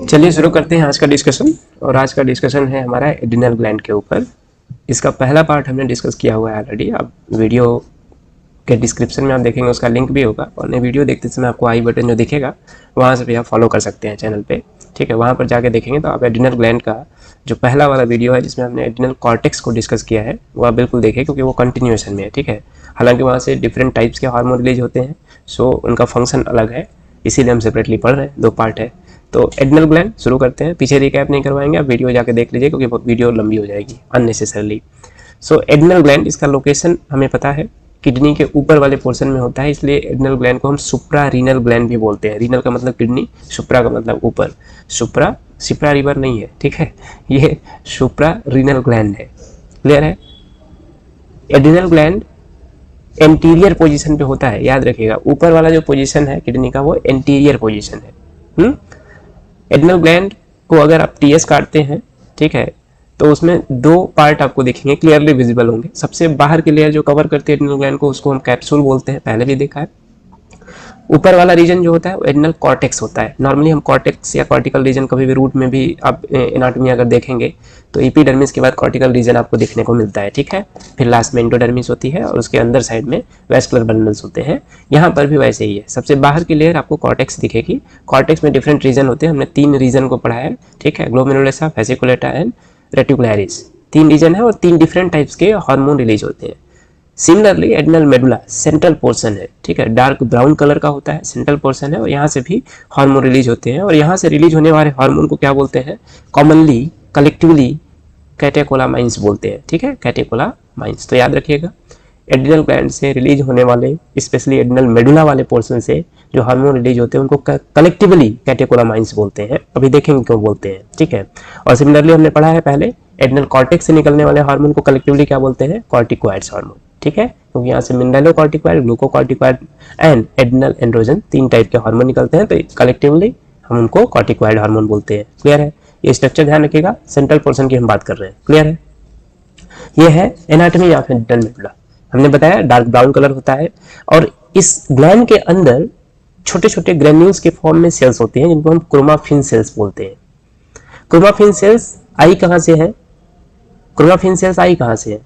चलिए शुरू करते हैं आज का डिस्कशन। और आज का डिस्कशन है हमारा एड्रिनल ग्लैंड के ऊपर। इसका पहला पार्ट हमने डिस्कस किया हुआ है ऑलरेडी। आप वीडियो के डिस्क्रिप्शन में आप देखेंगे, उसका लिंक भी होगा, और वीडियो देखते समय आपको आई बटन जो दिखेगा वहाँ से भी आप फॉलो कर सकते हैं चैनल पे। ठीक है, वहाँ पर जाके देखेंगे तो आप एड्रिनल ग्लैंड का जो पहला वाला वीडियो है जिसमें हमने एड्रिनल कॉर्टेक्स को डिस्कस किया है वो आप बिल्कुल देखें, क्योंकि वो कंटिन्यूएशन में है। ठीक है, हालांकि वहाँ से डिफरेंट टाइप्स के हार्मोन रिलीज होते हैं, सो उनका फंक्शन अलग है, इसीलिए हम सेपरेटली पढ़ रहे हैं, 2 पार्ट है। तो एड्रिनल ग्लैंड शुरू करते हैं। पीछे रिकैप नहीं करवाएंगे, आप वीडियो जाके देख लीजिए, क्योंकि वीडियो लंबी हो जाएगी अननेसेसरली। सो एड्रिनल ग्लैंड, इसका लोकेशन हमें पता है, किडनी के ऊपर वाले पोर्शन में होता है, इसलिए एड्रिनल ग्लैंड को हम सुप्रा रीनल ग्लैंड भी बोलते हैं। रीनल का मतलब किडनी, सुप्रा का मतलब ऊपर। सुप्रा सिप्रा रिवर नहीं है, ठीक है, ये सुप्रा रीनल ग्लैंड है। क्लियर है? एड्रिनल ग्लैंड एंटीरियर पोजीशन पे होता है, याद रखिएगा। ऊपर वाला जो पोजीशन है किडनी का वो एंटीरियर पोजीशन है। एड्रिनल ग्लैंड को अगर आप टीएस काटते हैं, ठीक है, तो उसमें 2 पार्ट आपको दिखेंगे, क्लियरली विजिबल होंगे। सबसे बाहर की लेयर जो कवर करती है एड्रिनल ग्लैंड को, उसको हम कैप्सूल बोलते हैं, पहले भी देखा है। ऊपर वाला रीजन जो होता है वो एड्रिनल कॉर्टेक्स होता है। नॉर्मली हम कॉर्टेक्स या कॉर्टिकल रीजन कभी भी रूट में भी आप एनाटॉमी अगर देखेंगे तो एपिडर्मिस के बाद कॉर्टिकल रीजन आपको देखने को मिलता है। ठीक है, फिर लास्ट में एंडोडर्मिस होती है और उसके अंदर साइड में वैस्कुलर बंडल्स होते हैं। यहाँ पर भी वैसे ही है, सबसे बाहर की लेयर आपको कॉर्टेक्स दिखेगी। कॉर्टेक्स में डिफरेंट रीजन होते हैं, हमने 3 रीजन को पढ़ा है। ठीक है, ग्लोमेरुलसा, वेसिकुलेटा एंड रेटिकुलरिस, 3 रीजन है और 3 डिफरेंट टाइप्स के हार्मोन रिलीज होते हैं। Similarly adrenal medulla central portion है, ठीक है, डार्क ब्राउन कलर का होता है, सेंट्रल पोर्शन है, और यहाँ से भी हार्मोन रिलीज होते हैं। और यहाँ से रिलीज होने वाले हार्मोन को क्या बोलते हैं? कॉमनली कलेक्टिवली कैटेकोलामाइंस बोलते हैं। ठीक है, कैटेकोलामाइंस। तो याद रखिएगा, एड्रिनल ग्लैंड से रिलीज होने वाले, स्पेशली एड्रिनल मेडुला वाले पोर्शन से जो हार्मोन रिलीज होते हैं उनको कलेक्टिवली कैटेकोलामाइंस बोलते हैं। अभी देखेंगे क्यों बोलते हैं। ठीक है, और सिमिलरली हमने पढ़ा है पहले, एड्रिनल कॉर्टेक्स से निकलने वाले हार्मोन को कलेक्टिवली क्या बोलते हैं? Corticoids hormone. ठीक है, क्योंकि यहाँ से मिनरलोकॉर्टिकोइड, ग्लूकोकॉर्टिकोइड एंड एड्रिनल एंड्रोजन 3 टाइप के हार्मोन निकलते हैं, तो कलेक्टिवली हम उनको कॉर्टिकोइड हार्मोन बोलते हैं। क्लियर है? ये स्ट्रक्चर ध्यान रखिएगा, सेंट्रल पोर्शन की हम बात कर रहे हैं। क्लियर है? ये है एनाटॉमी ऑफ एड्रिनल मेडुला। हमने बताया डार्क ब्राउन कलर होता है, और इस ग्लैंड के अंदर छोटे छोटे ग्रेन्यूल्स के फॉर्म में सेल्स होते हैं, जिनको हम क्रोमाफिन सेल्स बोलते हैं। क्रोमाफिन सेल्स आई कहाँ से है? क्रोमाफिन सेल्स आई कहाँ से है?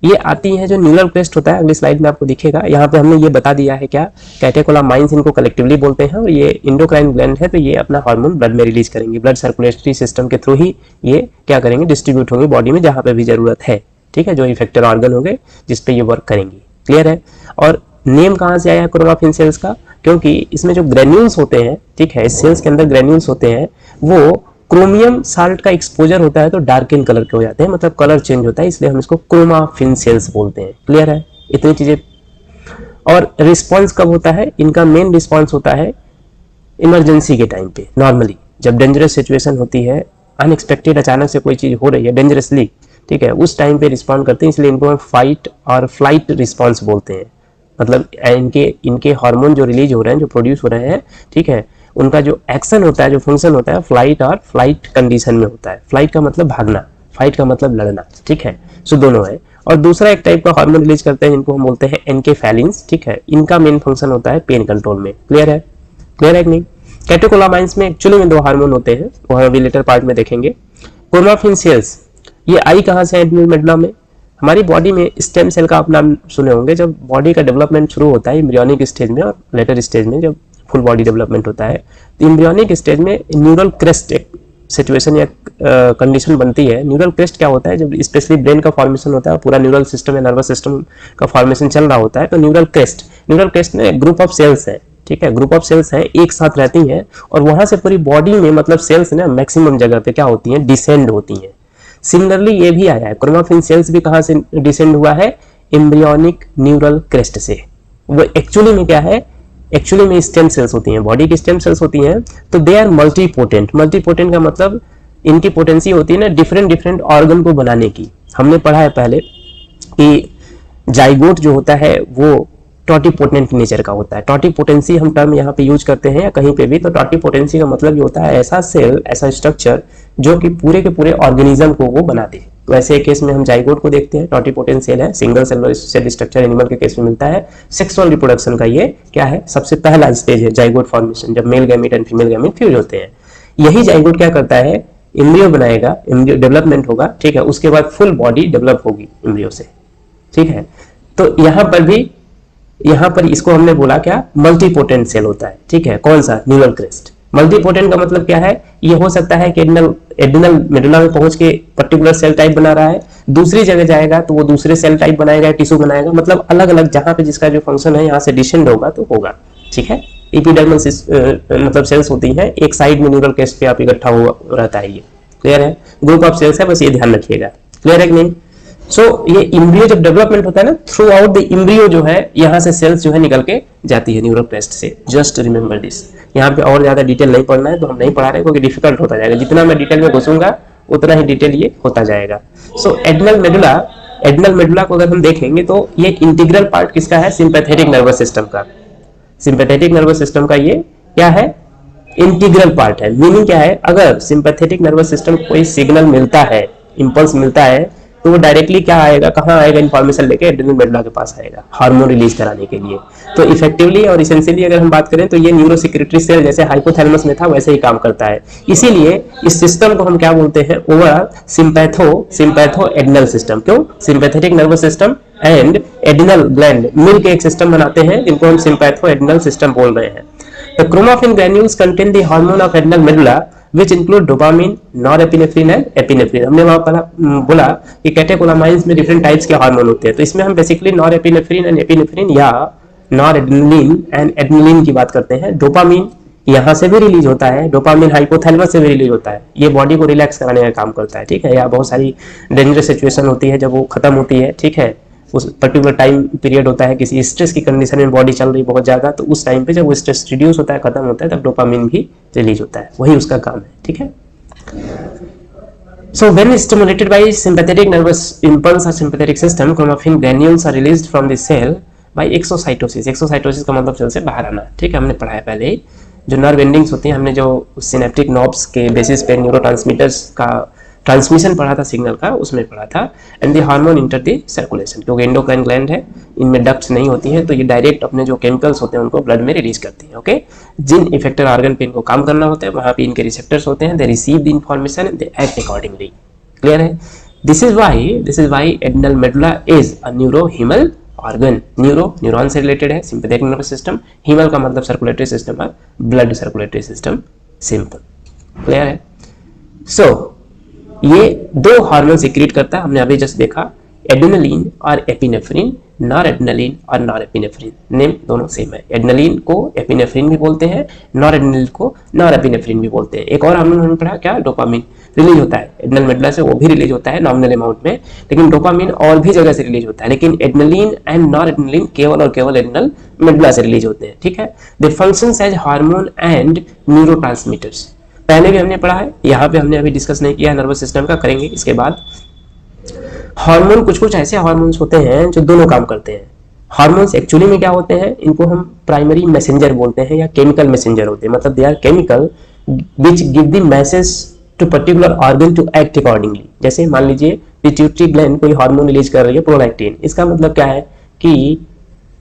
ये आती हैं जो न्यूरल क्रेस्ट होता है, अगली स्लाइड में आपको दिखेगा। यहाँ पे हमने ये बता दिया है क्या, कैटेकोलामाइंस इनको कलेक्टिवली बोलते हैं, और ये इंडोक्राइन ग्लैंड है, तो ये अपना हार्मोन ब्लड में रिलीज करेंगे। ब्लड सर्कुलेटरी सिस्टम के थ्रू ही ये क्या करेंगे? डिस्ट्रीब्यूट होंगे बॉडी में जहाँ पे भी जरूरत है। ठीक है, जो इफेक्टर ऑर्गन होंगे जिसपे ये वर्क करेंगी। क्लियर है? और नेम कहाँ से आया है क्रोमाफिन सेल्स का? क्योंकि इसमें जो ग्रेन्यूल्स होते हैं, ठीक है, इस सेल्स के अंदर ग्रेन्यूल्स होते हैं, वो क्रोमियम साल्ट का एक्सपोजर होता है तो डार्किन कलर के हो जाते हैं, मतलब कलर चेंज होता है, इसलिए हम इसको क्रोमाफिन सेल्स बोलते हैं। क्लियर है? इतनी चीजें। और रिस्पॉन्स कब होता है? इनका मेन रिस्पॉन्स होता है इमरजेंसी के टाइम पे। नॉर्मली जब डेंजरस सिचुएशन होती है, अनएक्सपेक्टेड अचानक से कोई चीज हो रही है डेंजरसली, ठीक है, उस टाइम पे रिस्पॉन्ड करते हैं, इसलिए इनको हम फाइट और फ्लाइट रिस्पॉन्स बोलते हैं। मतलब इनके हार्मोन जो रिलीज हो रहे हैं, जो प्रोड्यूस हो रहे हैं, ठीक है, उनका जो एक्शन होता है, जो फंक्शन होता है, फ्लाइट और फ्लाइट कंडीशन में होता है। फ्लाइट का मतलब भागना, फाइट का मतलब लड़ना। ठीक है, सो दोनों है। और दूसरा एक टाइप का हार्मोन रिलीज करते हैं जिनको हम बोलते हैं एनकेफेलिन्स। ठीक है, इनका मेन फंक्शन होता है पेन कंट्रोल में। क्लियर है? क्लियर है कि नहीं? कैटेकोलामाइंस में एक्चुअली में 2 हार्मोन होते हैं, वो हम अभी लेटर पार्ट में देखेंगे। क्रोमाफिन सेल्स ये आई कहाँ से है एड्रिनल मेडुला में? हमारी बॉडी में स्टेम सेल का आप नाम सुने होंगे। जब बॉडी का डेवलपमेंट शुरू होता है एम्ब्रियोनिक स्टेज में और लेटर स्टेज में, जब फुल बॉडी डेवलपमेंट होता है, तो एम्ब्रियोनिक स्टेज में न्यूरल क्रेस्ट एक सिचुएशन या कंडीशन बनती है। न्यूरल क्रेस्ट क्या होता है? जब स्पेशली ब्रेन का फॉर्मेशन होता है, पूरा न्यूरल सिस्टम या नर्वस सिस्टम का फॉर्मेशन चल रहा होता है, तो न्यूरल क्रेस्ट में ग्रुप ऑफ सेल्स है। ठीक है, ग्रुप ऑफ सेल्स हैं, एक साथ रहती हैं, और वहां से पूरी बॉडी में, मतलब सेल्स ना मैक्सिमम जगह पे क्या होती हैं? डिसेंड होती हैं। सिमिलरली ये भी आया है, क्रोमाफिन सेल्स भी कहां से डिसेंड हुआ है? एम्ब्रियोनिक न्यूरल क्रेस्ट से। वो एक्चुअली में क्या है? एक्चुअली में स्टेम सेल्स होती हैं, बॉडी की स्टेम सेल्स होती हैं, तो दे आर मल्टीपोटेंट। मल्टीपोटेंट का मतलब इनकी पोटेंसी होती है ना डिफरेंट ऑर्गन को बनाने की। हमने पढ़ा है पहले कि जाइगोट जो होता है वो टॉटिपोटेंट नेचर का होता है। टॉटिपोटेंसी हम टर्म यहाँ पे यूज करते हैं या कहीं पे भी, तो टॉटिपोटेंसी का मतलब ये होता है ऐसा सेल, ऐसा स्ट्रक्चर जो कि पूरे के पूरे ऑर्गेनिज्म को वो बना दे। वैसे केस में हम जाइगोट को देखते हैं, टोटिपोटेंट सेल है, सिंगल सेल स्ट्रक्चर एनिमल के केस में मिलता है। सेक्सुअल रिप्रोडक्शन का ये क्या है, सबसे पहला स्टेज है जाइगोट फॉर्मेशन, जब male gamete and female gamete fuse होते हैं। यही जाइगोट क्या करता है, एम्ब्रियो बनाएगा, एम्ब्रियो डेवलपमेंट होगा, ठीक है, उसके बाद फुल बॉडी डेवलप होगी एम्ब्रियो से, ठीक है। तो यहाँ पर भी, यहाँ पर इसको हमने बोला क्या, मल्टीपोटेंट सेल होता है, ठीक है। कौन सा, न्यूरल क्रेस्ट। मल्टीपोटेंट का मतलब क्या है, ये हो सकता है कि एडिनल मेडुला में पहुंच के पर्टिकुलर सेल टाइप बना रहा है, दूसरी जगह जाएगा तो वो दूसरे सेल टाइप बनाएगा, टिश्यू बनाएगा, मतलब अलग अलग जहां पे जिसका जो फंक्शन है यहाँ से डिसेंड होगा तो होगा, ठीक है। एपिडर्मल मतलब सेल्स होती हैं, एक साइड में न्यूरल क्रेस्ट पे आप इकट्ठा हुआ रहता है, ये क्लियर है। ग्रुप ऑफ सेल्स है, बस ये ध्यान रखिएगा, क्लियर है कि नहीं। सो ये इम्ब्रियो जब डेवलपमेंट होता है ना, थ्रू आउट द इम्ब्रियो जो है यहाँ से सेल्स जो है निकल के जाती है न्यूरल क्रेस्ट से, जस्ट रिमेंबर दिस। यहाँ पे और ज्यादा डिटेल नहीं पढ़ना है तो हम नहीं पढ़ा रहे क्योंकि डिफिकल्ट होता जाएगा, जितना मैं डिटेल में घुसूंगा उतना ही डिटेल ये होता जाएगा। सो एडिनल मेडुला को अगर हम देखेंगे तो ये इंटीग्रल पार्ट किसका है, सिंपैथेटिक नर्वस सिस्टम का। सिंपैथेटिक नर्वस सिस्टम का ये क्या है, इंटीग्रल पार्ट है। मीनिंग क्या है, अगर सिंपैथेटिक नर्वस सिस्टम को कोई सिग्नल मिलता है, इंपल्स मिलता है, तो वो डायरेक्टली क्या आएगा, कहाँ आएगा, इन्फॉर्मेशन लेके एड्रेनल मेडुला के पास आएगा हार्मोन रिलीज कराने के लिए। तो इफेक्टिवली और इसेंशियली अगर हम बात करें तो ये न्यूरोसेक्रेटरी सेल जैसे हाइपोथैलेमस में था वैसे ही काम करता है। इसीलिए इस सिस्टम को हम क्या बोलते हैं, ओवरऑल सिंपैथो एडिनल सिस्टम। क्यों, sympathetic nervous system and adrenal gland मिलकर एक सिस्टम बनाते हैं जिनको हम सिंपैथो एडिनल सिस्टम बोल रहे हैं। The chromaffin granules contain the hormone of adrenal medulla, which include dopamine, norepinephrine and epinephrine। हमने वहां पर बोला कि कैटेकोलामाइंस में डिफरेंट टाइप्स के हार्मोन होते हैं, तो इसमें हम बेसिकली नॉरएपिनेफ्रिन एंड एपिनेफ्रिन या नॉरएड्रेनलिन एंड एड्रेनलिन की बात करते हैं। डोपामिन यहाँ से भी रिलीज होता है, डोपामिन हाइपोथैलेमस से भी रिलीज होता है, ये बॉडी को रिलैक्स कराने का काम करता है, ठीक है। या बहुत सारी डेंजरस सिचुएशन होती है जब वो खत्म होती है, ठीक है, उस पर्टिकुलर टाइम पीरियड होता है, किसी स्ट्रेस की कंडीशन में बॉडी चल रही बहुत ज्यादा, तो उस टाइम पे जब वो स्ट्रेस रिड्यूस होता है, खत्म होता है, तब डोपामिन भी रिलीज होता है, वही उसका काम है, ठीक है। So when stimulated by sympathetic nervous impulse or sympathetic system, chromaffin granules are released from the cell by exocytosis। Exocytosis का मतलब सेल से बाहर आना, ठीक है, हमने पढ़ा है पहले ही। जो नर्व एंडिंग्स होती हैं, हमने जो सिनेप्टिक नॉब्स के बेसिस पे न्यूरोट्रांसमीटर्स का ट्रांसमिशन पढ़ा था सिग्नल का, उसमें पढ़ा था। And the hormone enter the circulation, क्योंकि एंडोक्राइन ग्लैंड है, इनमें डक्ट्स नहीं होती हैं, तो ये डायरेक्ट अपने जो केमिकल्स होते हैं उनको ब्लड में रिलीज करती हैं, ओके। जिन इफेक्टर ऑर्गन पे इनको काम करना होता है वहां पे इनके रिसेप्टर्स होते हैं, they receive the information and they act accordingly, clear है। This is why adrenal medulla is a neurohemal organ. Neuron से रिलेटेड है, सिंपैथेटिक नर्वस सिस्टम, हीमल का मतलब सर्कुलेटरी सिस्टम है, blood circulatory system, simple, clear है। So ये दो hormone secrete करता है, हमने अभी जस्ट देखा, एड्रेनलिन और एपिनेफ्रिन, नॉरएड्रेनलिन और नॉरएपिनेफ्रिन, नेम दोनों सेम है। एड्रेनलिन को एपिनेफ्रिन भी बोलते हैं, नॉरएड्रेनलिन को नॉरएपिनेफ्रिन भी बोलते हैं। एक और हार्मोन हमने पढ़ा क्या, डोपामिन रिलीज होता है एड्रेनल मेडुला से, वो भी रिलीज होता है नॉमिनल अमाउंट में, लेकिन डोपामिन और भी जगह से रिलीज होता है, लेकिन एड्रेनलिन एंड नॉरएड्रेनलिन केवल और केवल एड्रेनल मेडुला से रिलीज होते हैं, ठीक है। They functions as hormone and neurotransmitters, पहले भी हमने पढ़ा है, यहाँ पे हमने अभी डिस्कस नहीं किया नर्वस सिस्टम का, करेंगे इसके बाद। हार्मोन कुछ ऐसे हार्मोन्स होते हैं जो दोनों काम करते हैं। हार्मोन्स एक्चुअली में क्या होते हैं, इनको हम प्राइमरी मैसेंजर बोलते हैं या केमिकल मैसेंजर होते हैं, मतलब they are chemical which give the message to particular organ to act accordingly. जैसे मान लीजिए पिट्यूटरी ग्लैंड कोई हार्मोन रिलीज कर रही है, प्रोलैक्टिन, इसका मतलब क्या है कि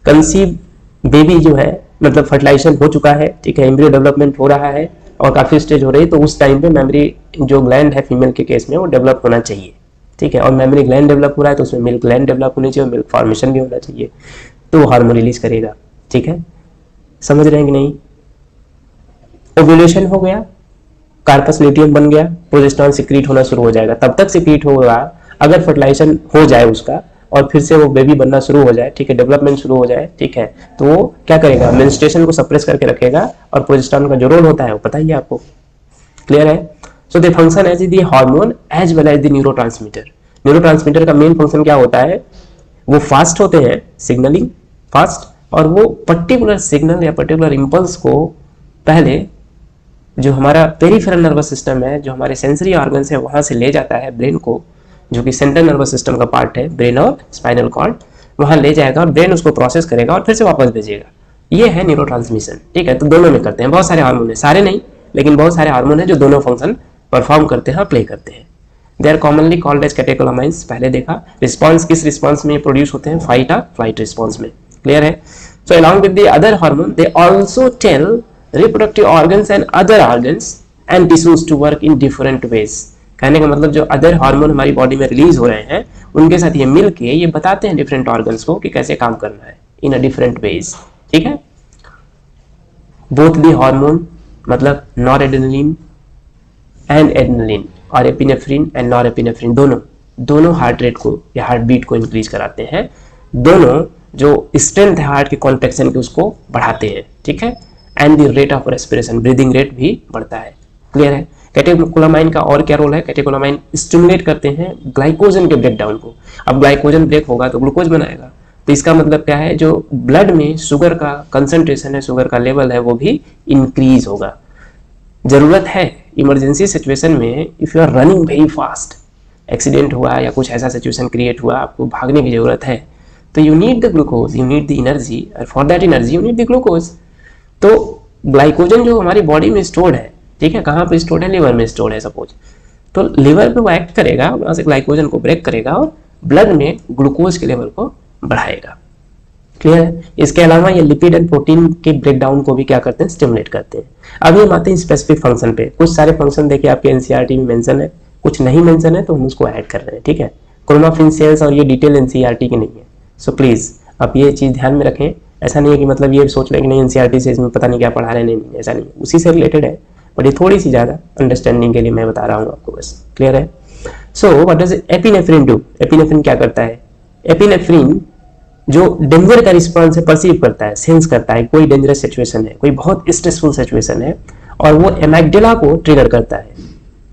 कंसीव बेबी जो है, मतलब फर्टिलाइजेशन हो चुका है, ठीक है, एम्ब्रियो डेवलपमेंट हो रहा है और काफी स्टेज हो रही है, तो उस टाइम पे मेमोरी जो ग्लैंड है फीमेल के केस में वो डेवलप होना चाहिए, ठीक है। और मेमोरी ग्लैंड डेवलप हो रहा है तो उसमें मिल्क ग्लैंड डेवलप होनी चाहिए, मिल्क फॉर्मेशन भी होना चाहिए, तो वो हार्मोन रिलीज करेगा, ठीक है। समझ रहे हैं कि नहीं। ओव्यूलेशन हो गया, कार्पस ल्यूटियम बन गया, प्रोजेस्टेरॉन सिक्रीट होना शुरू हो जाएगा, तब तक सिक्रीट होगा अगर फर्टिलाइजेशन हो जाए उसका और फिर से वो बेबी बनना शुरू हो जाए, ठीक है, डेवलपमेंट शुरू हो जाए, ठीक है, तो वो क्या करेगा, मेंस्ट्रुएशन को सप्रेस करके रखेगा और प्रोजेस्टेरॉन का जो रोल होता है वो पता ही है आपको, क्लियर है। So they function as the hormone as well as the neurotransmitter. Neurotransmitter का मेन फंक्शन क्या होता है, वो फास्ट होते हैं, सिग्नलिंग फास्ट, और वो पर्टिकुलर सिग्नल या पर्टिकुलर इंपल्स को पहले जो हमारा पेरिफेरल नर्वस सिस्टम है, जो हमारे सेंसरी ऑर्गन्स है, वहां से ले जाता है ब्रेन को, जो कि सेंट्रल नर्वस सिस्टम का पार्ट है, ब्रेन और स्पाइनल कॉर्ड, वहां ले जाएगा और ब्रेन उसको प्रोसेस करेगा और फिर से वापस भेजेगा। ये है न्यूरोट्रांसमिशन, ठीक है। तो दोनों में करते हैं, बहुत सारे हार्मोन है, सारे नहीं लेकिन बहुत सारे हार्मोन है जो दोनों फंक्शन परफॉर्म करते हैं, प्ले करते हैं। They are commonly called as catecholamines, पहले देखा। रिस्पॉन्स किस रिस्पॉन्स में प्रोड्यूस होते हैं? फाइट और फ्लाइट रिस्पॉन्स में, क्लियर है। So along with the other hormone they also tell reproductive organs and other organs and tissues to work in different ways. कहने का मतलब जो अदर हार्मोन हमारी बॉडी में रिलीज हो रहे हैं उनके साथ ये मिलके ये बताते हैं डिफरेंट ऑर्गन्स को कि कैसे काम करना है इन अ डिफरेंट वेज, ठीक है। बोथ दी हार्मोन मतलब नॉरएड्रेनालिन एंड एड्रेनालिन और एपिनेफ्रिन एंड नॉरएपिनेफ्रिन दोनों हार्ट रेट को या हार्ट बीट को इंक्रीज कराते हैं। दोनों जो स्ट्रेंथ है हार्ट के कॉन्ट्रैक्शन की उसको बढ़ाते हैं, ठीक है। And the rate of respiration, breathing rate भी बढ़ता है, क्लियर है। कैटेकोलामाइन का और क्या रोल है? कैटेकोलामाइन स्टिमुलेट करते हैं ग्लाइकोजन के ब्रेक डाउन को। अब ग्लाइकोजन ब्रेक होगा तो ग्लूकोज बनाएगा, तो इसका मतलब क्या है? जो ब्लड में शुगर का कंसंट्रेशन है, शुगर का लेवल है, वो भी इंक्रीज होगा। जरूरत है इमरजेंसी सिचुएशन में, if you are running very fast, accident हुआ या कुछ ऐसा सिचुएशन क्रिएट हुआ, आपको भागने की जरूरत है, तो you need the glucose, you need the energy, और for that energy you need the glucose. तो ग्लाइकोजन जो हमारी बॉडी में स्टोर्ड है, ठीक है, कहाँ पे स्टोर्ड है? लिवर में स्टोर्ड है सपोज, तो लिवर पे वो एक्ट करेगा, वहां से ग्लाइकोजन को ब्रेक करेगा और ब्लड में ग्लूकोज के लेवल को बढ़ाएगा, क्लियर है। इसके अलावा ये लिपिड एंड प्रोटीन के ब्रेक डाउन को भी क्या करते हैं? स्टिमुलेट करते हैं। अब हम आते हैं स्पेसिफिक फंक्शन पे। कुछ सारे फंक्शन देखिए आपके एनसीईआरटी में मेंशन है, कुछ नहीं मेंशन है तो हम उसको ऐड कर रहे हैं, ठीक है। क्रोमाफिन सेल्स और ये डिटेल एनसीईआरटी की नहीं है, सो प्लीज आप ये चीज ध्यान में रखें। ऐसा नहीं है कि मतलब ये सोच रहे कि नहीं एनसीईआरटी से इसमें पता नहीं क्या पढ़ा रहे हैं, नहीं, ऐसा नहीं, उसी से रिलेटेड है, बट ये थोड़ी सी ज्यादा अंडरस्टैंडिंग के लिए मैं बता रहा हूँ आपको, बस, क्लियर है। So what does epinephrine do? Epinephrine क्या करता है? एपिनेफ्रिन जो डेंजर का रिस्पॉन्स है परसीव करता है, सेंस करता है, कोई डेंजरस सिचुएशन है, कोई बहुत स्ट्रेसफुल सिचुएशन है, और वो एमाइगडाला को ट्रिगर करता है,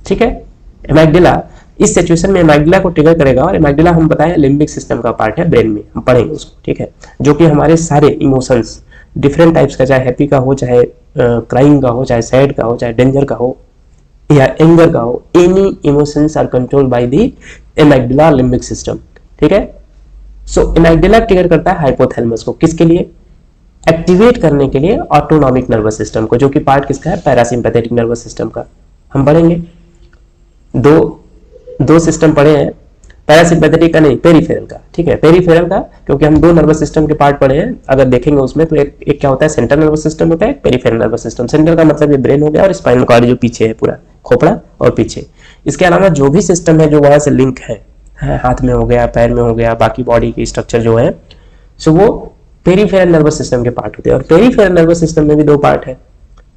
ठीक है। एमाइगडाला इस सिचुएशन में एमाइगडाला को ट्रिगर करेगा, और एमाइगडाला हम बताएं लिम्बिक सिस्टम का पार्ट है, ब्रेन में हम पढ़ेंगे उसको, ठीक है, जो कि हमारे सारे इमोशंस डिफरेंट टाइप्स का, चाहे हैप्पी का हो, चाहे क्राइंग का हो, चाहे सैड का हो, चाहे डेंजर का हो या एंगर का हो, any emotions are controlled by the amygdala limbic system, ठीक है। सो एमाइगडाला ट्रिगर करता है हाइपोथैलेमस को, किसके लिए? एक्टिवेट करने के लिए ऑटोनॉमिक नर्वस सिस्टम को, जो कि पार्ट किसका है? पैरासिम्पैथेटिक नर्वस सिस्टम का। हम पढ़ेंगे दो सिस्टम पढ़े हैं, पैरासिम्पैथेटिक का नहीं, पेरिफेरल का, ठीक है, पेरिफेरल का, क्योंकि हम दो नर्वस सिस्टम के पार्ट पढ़े हैं। अगर देखेंगे उसमें तो एक क्या होता है? सेंट्रल नर्वस सिस्टम होता है, पेरिफेरल नर्वस सिस्टम। सेंट्रल का मतलब ये ब्रेन हो गया, और स्पाइनल कॉर्ड जो पीछे है, पूरा खोपड़ा और पीछे। इसके अलावा जो भी सिस्टम है जो वहां से लिंक है, हाथ में हो गया, पैर में हो गया, बाकी बॉडी की स्ट्रक्चर जो है, सो वो पेरिफेरल नर्वस सिस्टम के पार्ट होते हैं। और पेरिफेरल नर्वस सिस्टम में भी दो पार्ट है,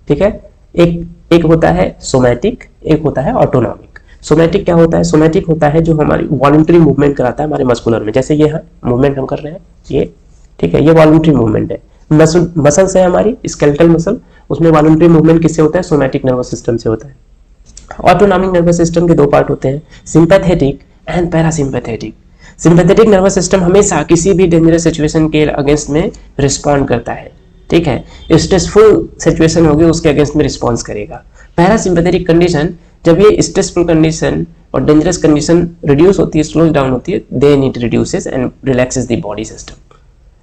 ठीक है। एक होता है सोमैटिक, एक होता है ऑटोनॉमिक। सोमैटिक क्या होता है? सोमैटिक होता है जो हमारी वॉलंटरी मूवमेंट कराता है हमारे मस्कुलर में, जैसे ये मूवमेंट हम कर रहे हैं ये, ठीक है, ये वॉलंटरी मूवमेंट है। मसल्स है हमारी स्केलेटल मसल, उसमें वॉलंटरी मूवमेंट किससे होता है? सोमैटिक नर्वस सिस्टम से होता है। ऑटोनॉमिक नर्वस सिस्टम के दो पार्ट होते हैं, sympathetic and parasympathetic. Sympathetic nervous system हमेशा किसी भी डेंजरस सिचुएशन के अगेंस्ट में रिस्पॉन्ड करता है, ठीक है। स्ट्रेसफुल सिचुएशन होगी उसके अगेंस्ट में रिस्पॉन्स करेगा। पैरासिम्पैथेटिक कंडीशन, जब ये स्ट्रेसफुल कंडीशन और डेंजरस कंडीशन रिड्यूस होती है, स्लो डाउन होती है, then it reduces and relaxes the body system.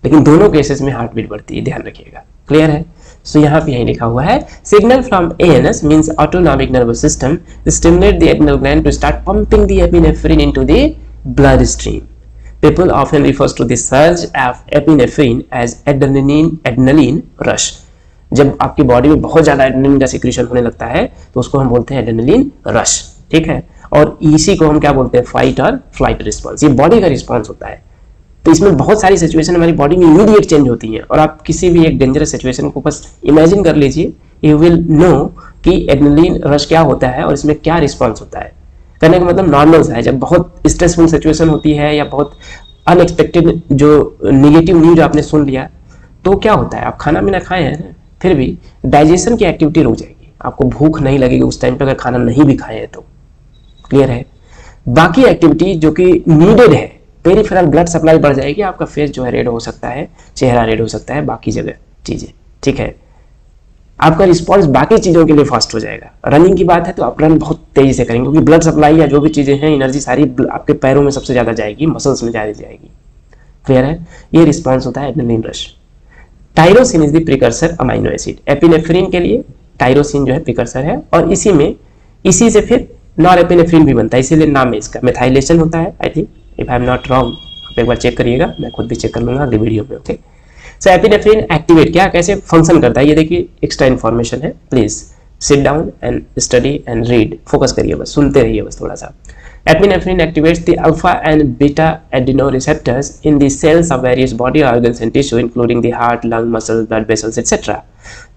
लेकिन दोनों केसेस में हार्ट बीट बढ़ती है, ध्यान रखिएगा, क्लियर है। सो यहाँ पे यही लिखा हुआ है, signal from ANS means autonomic nervous system stimulate the adrenal gland to start pumping the epinephrine into the blood stream. People often refers to the surge of epinephrine as adrenaline rush. जब आपकी body में बहुत ज्यादा adrenaline का secretion होने लगता है तो उसको हम बोलते हैं एड्रेनलिन रश, ठीक है। और इसी को हम क्या बोलते हैं? फाइट और फ्लाइट रिस्पॉन्स। ये बॉडी का रिस्पॉन्स होता है। तो इसमें बहुत सारी सिचुएशन हमारी बॉडी में इमीडिएट चेंज होती हैं, और आप किसी भी एक डेंजरस सिचुएशन को बस इमेजिन कर लीजिए, यू विल नो कि एड्रेनलिन रश क्या होता है और इसमें क्या रिस्पॉन्स होता है। करने का मतलब नॉर्मल सा है, जब बहुत स्ट्रेसफुल सिचुएशन होती है या बहुत अनएक्सपेक्टेड जो निगेटिव न्यूज आपने सुन लिया, तो क्या होता है? आप खाना भी ना खाए हैं, फिर भी डाइजेशन की एक्टिविटी रुक जाएगी, आपको भूख नहीं लगेगी उस टाइम पे अगर खाना नहीं भी खाए हैं तो, क्लियर है। बाकी एक्टिविटी जो कि नीडेड है, पेरिफेरल ब्लड सप्लाई बढ़ जाएगी, आपका फेस जो है रेड हो सकता है, चेहरा रेड हो सकता है, बाकी जगह चीजें, ठीक है। आपका रिस्पॉन्स बाकी चीजों के लिए फास्ट हो जाएगा। रनिंग की बात है तो आप रन बहुत तेजी से करेंगे, क्योंकि ब्लड सप्लाई या जो भी चीजें हैं, एनर्जी सारी आपके पैरों में सबसे ज्यादा जाएगी, मसल्स में ज्यादा जाएगी, क्लियर है। ये रिस्पॉन्स होता है adrenaline rush. Tyrosine is the precursor amino acid. Epinephrine के लिए टायरोसिन जो है प्रिकर्सर है, और इसी से फिर नॉरएपिनेफ्रिन भी बनता है, इसीलिए नाम है इसका, मेथाइलेशन होता है I think, if I am not wrong, आप एक बार चेक करिएगा, मैं खुद भी चेक कर लूंगा अगले वीडियो में। ओके, सो एपिनेफ्रिन एक्टिवेट क्या कैसे फंक्शन करता है, ये देखिए एक्स्ट्रा इन्फॉर्मेशन है, please sit down and study and read, focus करिए बस, सुनते रहिए बस थोड़ा सा। Epinephrine activates the alpha and beta adrenoreceptors in the cells of various body organs and tissue, including the heart, lung, muscles, blood vessels, etc.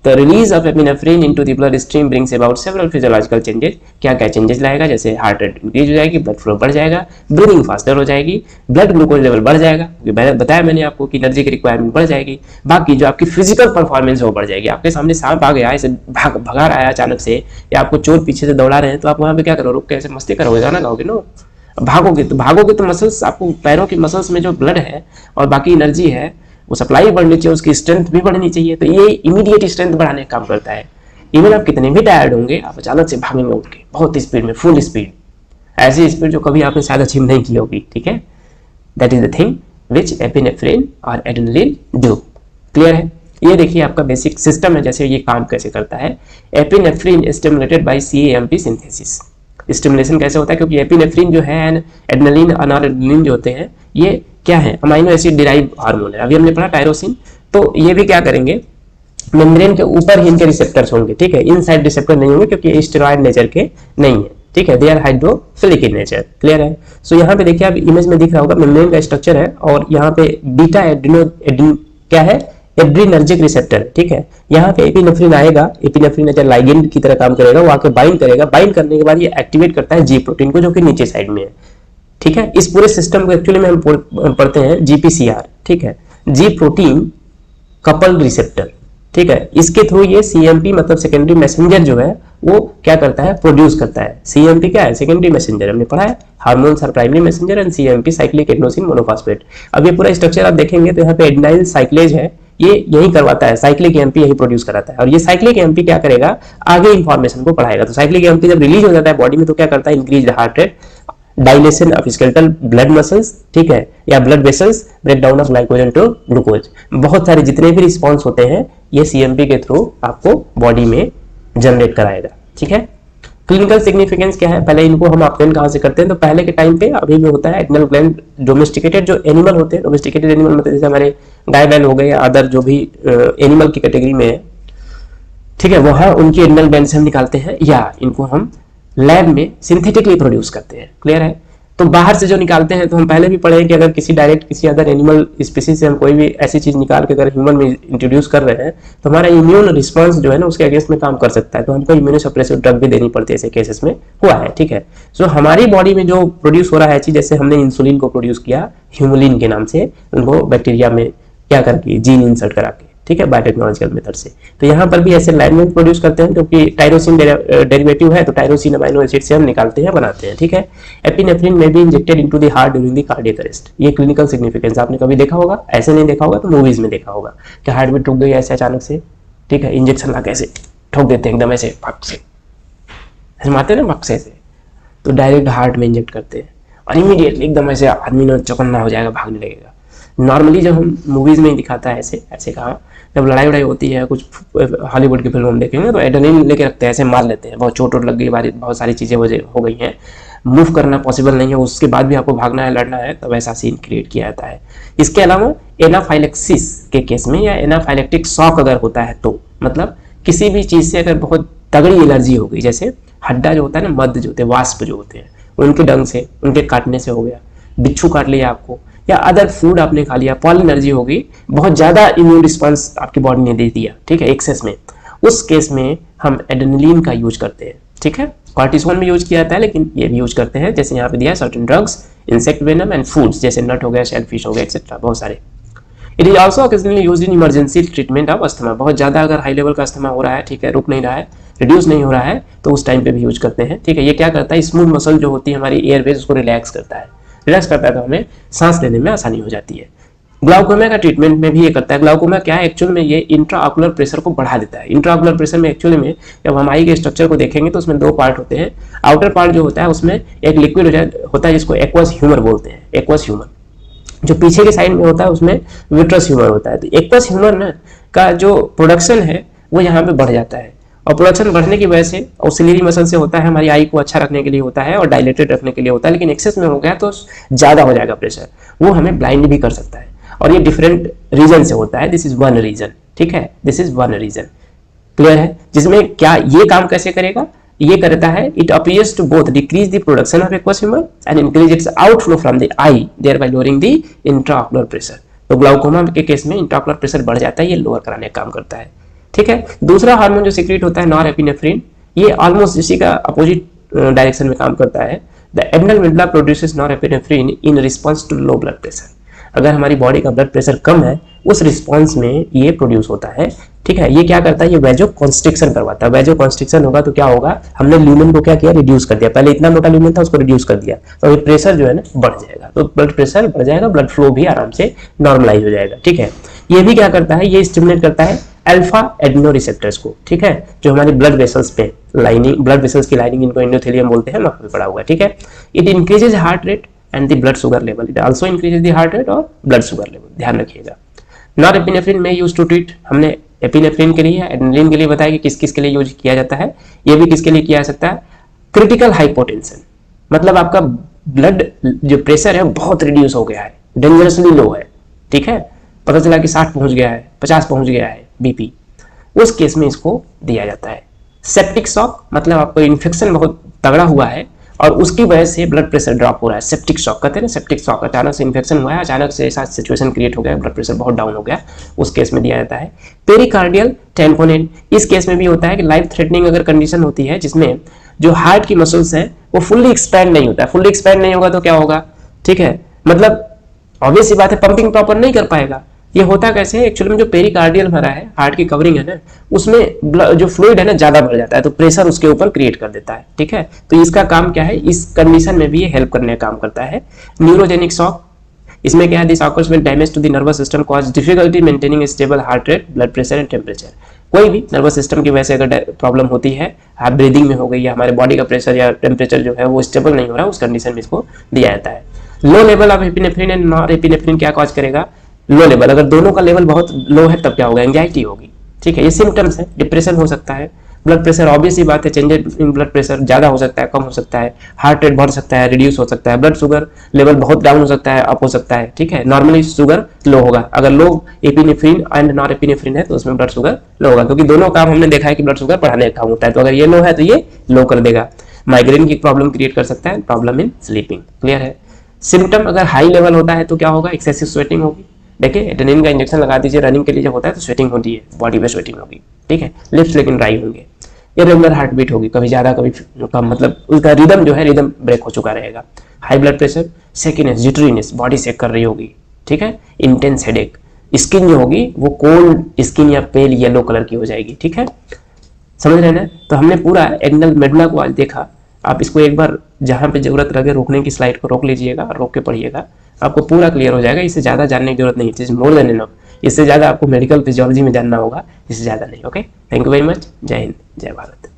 The release of epinephrine into the bloodstream brings about several physiological changes. क्या क्या changes लाएगा, जैसे heart rate increase हो जाएगी, blood flow बढ़ जाएगा, breathing faster हो जाएगी, ब्लड ग्लूकोज लेवल बढ़ जाएगा, बताया मैंने आपको कि एनर्जी की रिक्वायरमेंट बढ़ जाएगी, बाकी जो आपकी फिजिकल परफॉर्मेंस है वो बढ़ जाएगी। आपके सामने सांप आ गया, ऐसे भगा रहा है अचानक से, या आपको चोर पीछे से दौड़ा रहे हैं, तो आप वहाँ पे क्या करो, रुक के ऐसे मस्ती करोगे, गाना गाओगे ना, भागोगे तो मसल्स, आपको पैरों की मसल्स में जो ब्लड है और बाकी एनर्जी है वो सप्लाई बढ़नी चाहिए, उसकी स्ट्रेंथ भी बढ़नी चाहिए, तो ये इमीडिएट स्ट्रेंथ बढ़ाने का काम करता है। इवन आप कितने भी टायर्ड होंगे, आप अचानक से भागेंगे उठ के बहुत स्पीड में, फुल स्पीड, ऐसी स्पीड जो कभी आपने शायद अचीव नहीं की होगी, ठीक है। That is the thing which epinephrine और एड्रेनलिन डू। क्लियर है, ये देखिए आपका बेसिक सिस्टम है, जैसे ये काम कैसे करता है। Epinephrine stimulated by CAMP synthesis. Stimulation कैसे होता है, क्योंकि एपिनेफ्रिन जो है एड्रेनलिन और नॉरएड्रेनलिन जो होते हैं, ये क्या है, अमाइनो एसिड डिराइव हार्मोन है। अभी हमने पढ़ा टायरोसिन, तो ये भी क्या करेंगे, मेम्ब्रेन के ऊपर ही इनके रिसेप्टर्स होंगे, ठीक है, इनसाइड रिसेप्टर नहीं होंगे क्योंकि स्टेरॉइड नेचर के नहीं है, ठीक है, they are hydrophilic in nature. Clear है। सो यहाँ पे देखिए आप इमेज में दिख रहा होगा मेम्ब्रेन का स्ट्रक्चर है, और यहाँ पे बीटा क्या है, एड्रीनर्जिक रिसेप्टर, ठीक है। यहाँ पे एपिनेफ्रिन आएगा, एपिनेफ्रिन एज लाइगेंड की तरह काम करेगा, वो आके बाइंड करेगा, बाइंड करने के बाद ये एक्टिवेट करता है जी प्रोटीन को, जो कि नीचे साइड में है, ठीक है। इस पूरे सिस्टम को एक्चुअली में हम पढ़ते हैं GPCR, ठीक है, जी प्रोटीन कपल्ड रिसेप्टर, ठीक है। इसके थ्रू ये CMP मतलब सेकेंडरी मैसेंजर जो है वो क्या करता है, प्रोड्यूस करता है। CMP क्या है, सेकेंडरी मैसेंजर, हमने पढ़ा है, hormones are primary messenger and CMP cyclic adenosine monophosphate. अब ये पूरा स्ट्रक्चर आप देखेंगे तो यहाँ पे एडेनाइल साइक्लेज है, ये यही करवाता है, साइक्लिक AMP यही प्रोड्यूस कराता है, और ये साइक्लिक AMP क्या करेगा, आगे इंफॉर्मेशन को पढ़ाएगा। तो साइक्लिक AMP जब रिलीज हो जाता है बॉडी में तो क्या करता है, increase heart rate, dilation of skeletal blood muscles, ठीक है, या blood vessels, break down of glycogen to glucose, बहुत सारे जितने भी रिस्पॉन्स होते हैं ये CMP के थ्रू आपको बॉडी में जनरेट कराएगा, ठीक है। क्लिनिकल सिग्निफिकेंस क्या है, पहले इनको हम ऑब्टेन कहाँ से करते हैं, तो पहले के टाइम पे अभी भी होता है एड्रेनल ग्लैंड डोमेस्टिकेटेड जो एनिमल होते हैं, डोमेस्टिकेटेड एनिमल मतलब जैसे हमारे गाय बैल हो गए या अदर जो भी एनिमल की कैटेगरी में है, ठीक है, वहाँ उनकी एड्रेनल ग्लैंड से हम निकालते हैं, या इनको हम लैब में सिंथेटिकली प्रोड्यूस करते हैं। क्लियर है। तो बाहर से जो निकालते हैं, तो हम पहले भी पढ़े कि अगर किसी डायरेक्ट किसी अदर एनिमल स्पीसीज से हम कोई भी ऐसी चीज निकाल के अगर ह्यूमन में इंट्रोड्यूस कर रहे हैं तो हमारा इम्यून रिस्पांस जो है ना उसके अगेंस्ट में काम कर सकता है, तो हमको इम्यूनोसप्रेसिव ड्रग भी देनी पड़ती है, ऐसे केसेस में हुआ है, ठीक है। सो हमारी बॉडी में जो प्रोड्यूस हो रहा है चीज, जैसे हमने इंसुलिन को प्रोड्यूस किया ह्यूमुलिन के नाम से, उनको बैक्टीरिया में क्या करके जीन इंसर्ट करा के, ठीक है, बायोटेक्नोलॉजिकल मेथड से। तो यहाँ पर भी ऐसे लाइन में प्रोड्यूस करते हैं, क्योंकि टायरोसिन डेरिवेटिव है, तो टायरोसिन अमाइनो एसिड से हम निकालते हैं, बनाते हैं, ठीक है। एपिनेफ्रिन में be injected into the heart during the cardiac arrest. ये क्लिनिकल सिग्निफिकेंस आपने कभी देखा होगा, ऐसे नहीं देखा होगा तो मूवीज में देखा होगा कि हार्ट बीट रुक गई ऐसे अचानक से, ठीक है, इंजेक्शन ला कैसे ठोक देते हैं एकदम ऐसे पक से, ऐसे मारते हैं ना पक से, तो डायरेक्ट हार्ट में इंजेक्ट करते हैं और इमीडिएटली एकदम ऐसे आदमी ना चौकन्ना हो जाएगा, भागने लगेगा। नॉर्मली जब हम मूवीज में दिखाता है ऐसे ऐसे कहा, जब लड़ाई वड़ाई होती है कुछ हॉलीवुड की फिल्म हम देखेंगे तो एड्रेनलिन लेके रखते हैं, ऐसे मार लेते हैं, बहुत चोट वोट लग गई, बहुत सारी चीज़ें हो गई हैं, मूव करना पॉसिबल नहीं है, उसके बाद भी आपको भागना है, लड़ना है, तब ऐसा सीन क्रिएट किया जाता है। इसके अलावा एनाफाइलेक्सिस के केस में या एनाफाइलेक्टिक शॉक अगर होता है तो, मतलब किसी भी चीज़ से अगर बहुत तगड़ी एलर्जी हो गई, जैसे हड्डा जो होता है ना, मध्य जो होते हैं, वास्प जो होते हैं, उनके डंग से, उनके काटने से हो गया, बिच्छू काट लिया आपको, या अदर फूड आपने खा लिया, पॉलन एनर्जी हो गई, बहुत ज्यादा इम्यून रिस्पांस आपकी बॉडी ने दे दिया, ठीक है, एक्सेस में, उस केस में हम एड्रेनलिन का यूज करते हैं, ठीक है। कॉर्टिसोन में यूज किया जाता है, लेकिन ये भी यूज करते हैं, जैसे यहाँ पे दिया है certain drugs, insect venom and foods, जैसे नट हो गया, शेलफिश हो गया, एक्सेट्रा, बहुत सारे। It is also occasionally used in emergency treatment of asthma. बहुत ज्यादा अगर हाई लेवल का अस्थमा हो रहा है, ठीक है, रुक नहीं रहा है, रिड्यूस नहीं हो रहा है, तो उस टाइम पे भी यूज करते हैं, ठीक है। ये क्या करता है, स्मूथ मसल जो होती है हमारी एयरवेज, उसको रिलैक्स करता है, तो हमें सांस लेने में आसानी हो जाती है। ग्लाउकोमा का ट्रीटमेंट में भी ये करता है। ग्लाउकोमा क्या है, एक्चुअल में ये इंट्राऑकुलर प्रेशर को बढ़ा देता है। इंट्राऑकुलर प्रेशर में एक्चुअली में जब हम आई के स्ट्रक्चर को देखेंगे तो उसमें दो पार्ट होते हैं। आउटर पार्ट जो होता है उसमें एक लिक्विड होता है जिसको एक्वस ह्यूमर बोलते हैं, एक्वस ह्यूमर। जो पीछे के साइड में होता है उसमें विट्रस ह्यूमर होता है। तो एक्वस ह्यूमर ना का जो प्रोडक्शन है वो यहाँ पे बढ़ जाता है, और प्रोडक्शन बढ़ने की वजह से ऑक्सिलरी मसल से होता है, हमारी आई को अच्छा रखने के लिए होता है और डायलेटेड रखने के लिए होता है, लेकिन एक्सेस में हो गया तो ज़्यादा हो जाएगा प्रेशर, वो हमें ब्लाइंड भी कर सकता है। और ये डिफरेंट रीजन से होता है, दिस इज वन रीजन, ठीक है, this is one reason, clear है। जिसमें क्या ये काम कैसे करेगा, ये करता है, it appears to both decrease the production of aqueous humour and increase its outflow from the eye, thereby lowering the intraocular pressure. तो ग्लाउकोमा के केस में इंट्राऑक्युलर प्रेशर बढ़ जाता है, ये लोअर कराने का काम करता है, ठीक है। दूसरा हार्मोन जो सीक्रेट होता है नॉरएपिनेफ्रिन, ये ऑलमोस्ट इसी का अपोजिट डायरेक्शन में काम करता है। The adrenal medulla produces norepinephrine in response to low blood pressure. अगर हमारी बॉडी का ब्लड प्रेशर कम है उस रिस्पॉन्स में ये प्रोड्यूस होता है, ठीक है। ये क्या करता है, ये वेजो कॉन्स्ट्रिक्शन करवाता है। वेजो कॉन्स्ट्रिक्शन होगा तो क्या होगा, हमने ल्यूमेन को क्या किया, रिड्यूस कर दिया। पहले इतना मोटा ल्यूमेन था, उसको रिड्यूस कर दिया, तो ये प्रेशर जो है ना बढ़ जाएगा, तो ब्लड प्रेशर बढ़ जाएगा, ब्लड फ्लो भी आराम से नॉर्मलाइज हो जाएगा, ठीक है। ये भी क्या करता है, ये स्टिमुलेट करता है अल्फा एडिनो रिसेप्टर्स को, ठीक है, जो हमारी ब्लड वेसल्स पे लाइनिंग, ब्लड वेसल्स की लाइनिंग, इनको एंडोथेलियम बोलते हैं, वहां पे पड़ा हुआ है, ठीक है। It increases heart rate and the blood sugar level, it also increases the heart rate और ब्लड शुगर लेवल, ध्यान रखिएगा। नॉरएपिनेफ्रिन में यूज टू ट्रीट, हमने एपिनेफ्रिन के लिए, एड्रेनलिन के लिए बताया कि किस किस के लिए यूज किया जाता है, ये भी किसके लिए किया जा सकता है, क्रिटिकल हाइपोटेंशन, मतलब आपका ब्लड जो प्रेशर है बहुत रिड्यूस हो गया है, डेंजरसली लो है, ठीक है, पता चला कि 60 पहुंच गया है, 50 पहुंच गया है बीपी, उस केस में इसको दिया जाता है। सेप्टिक शॉक, मतलब आपको इन्फेक्शन बहुत तगड़ा हुआ है और उसकी वजह से ब्लड प्रेशर ड्रॉप हो रहा है, सेप्टिक शॉक कहते हैं ना, सेप्टिक शॉक, अचानक से इन्फेक्शन हुआ है, अचानक से ऐसा सिचुएशन क्रिएट हो गया, ब्लड प्रेशर बहुत डाउन हो गया, उस केस में दिया जाता है। पेरिकार्डियल टैम्पोनेट, इस केस में भी होता है कि लाइफ थ्रेटनिंग अगर कंडीशन होती है जिसमें जो हार्ट की मसल्स है वो फुल्ली एक्सपैंड नहीं होता है, फुल्ली एक्सपैंड नहीं होगा तो क्या होगा, ठीक है, मतलब ऑब्वियस सी बात है, पंपिंग प्रॉपर नहीं कर पाएगा। ये होता कैसे है, एक्चुअली में जो पेरिकार्डियल भरा है, हार्ट की कवरिंग है ना, उसमें जो फ्लूइड है ना ज्यादा भर जाता है, तो प्रेशर उसके ऊपर क्रिएट कर देता है, ठीक है। तो इसका काम क्या है, इस कंडीशन में भी ये हेल्प करने का काम करता है। न्यूरोजेनिक शॉक, इसमें क्या है, this occurs when damage to the nervous system cause difficulty maintaining stable heart rate, blood pressure and temperature. कोई भी नर्वस सिस्टम की वजह से अगर प्रॉब्लम होती है, हार्ट ब्रीदिंग में हो गई या हमारे बॉडी का प्रेशर या टेम्परेचर जो है वो स्टेबल नहीं हो रहा, उस कंडीशन में इसको दिया जाता है। Low level of epinephrine and norepinephrine क्या कॉज करेगा, लो लेवल, अगर दोनों का लेवल बहुत लो है तब क्या होगा, एंजाइटी होगी, ठीक है। ये सिम्टम्स है, डिप्रेशन हो सकता है, ब्लड प्रेशर ऑब्वियस ही बात है, चेंजेस इन ब्लड प्रेशर ज्यादा हो सकता है, कम हो सकता है, हार्ट रेट बढ़ सकता है, रिड्यूस हो सकता है, ब्लड शुगर लेवल बहुत डाउन हो सकता है, अप हो सकता है, ठीक है। नॉर्मली शुगर लो होगा, अगर लो एपिनेफ्रिन एंड नॉरएपिनेफ्रिन है तो उसमें ब्लड शुगर लो होगा, क्योंकि दोनों काम हमने देखा है कि ब्लड शुगर बढ़ाने का काम होता है, तो अगर ये लो है तो ये लो कर देगा। माइग्रेन की प्रॉब्लम क्रिएट कर सकता है, प्रॉब्लम इन स्लीपिंग, क्लियर है। सिम्टम अगर हाई लेवल होता है तो क्या होगा, एक्सेसिव स्वेटिंग होगी, देखिए एड्रेनलिन का इंजेक्शन लगा दीजिए रनिंग के लिए, जब होता है तो स्वेटिंग होती है, बॉडी पे स्वेटिंग होगी, ठीक है। लिप्स लेकिन ड्राई होंगे, इरेगुलर हार्ट बीट होगी, कभी ज्यादा कभी कम, मतलब उसका रिदम जो है, रिदम ब्रेक हो चुका रहेगा। High blood pressure, sickness, jitteriness, body shake कर रही होगी, ठीक है। इंटेंस हेडेक, स्किन जो होगी वो कोल्ड स्किन या पेल येलो कलर की हो जाएगी, ठीक है, समझ रहे हैं ना। तो हमने पूरा एड्रेनल मेडुला को आज देखा, आप इसको एक बार जहां पे जरूरत लगे रोकने की स्लाइड को रोक लीजिएगा और रोक के पढ़िएगा, आपको पूरा क्लियर हो जाएगा। इससे ज़्यादा जानने की जरूरत नहीं है, मोर देन इनफ, इससे ज़्यादा आपको मेडिकल फिजियोलॉजी में जानना होगा, इससे ज़्यादा नहीं, okay. Thank you very much, जय हिंद, जय भारत।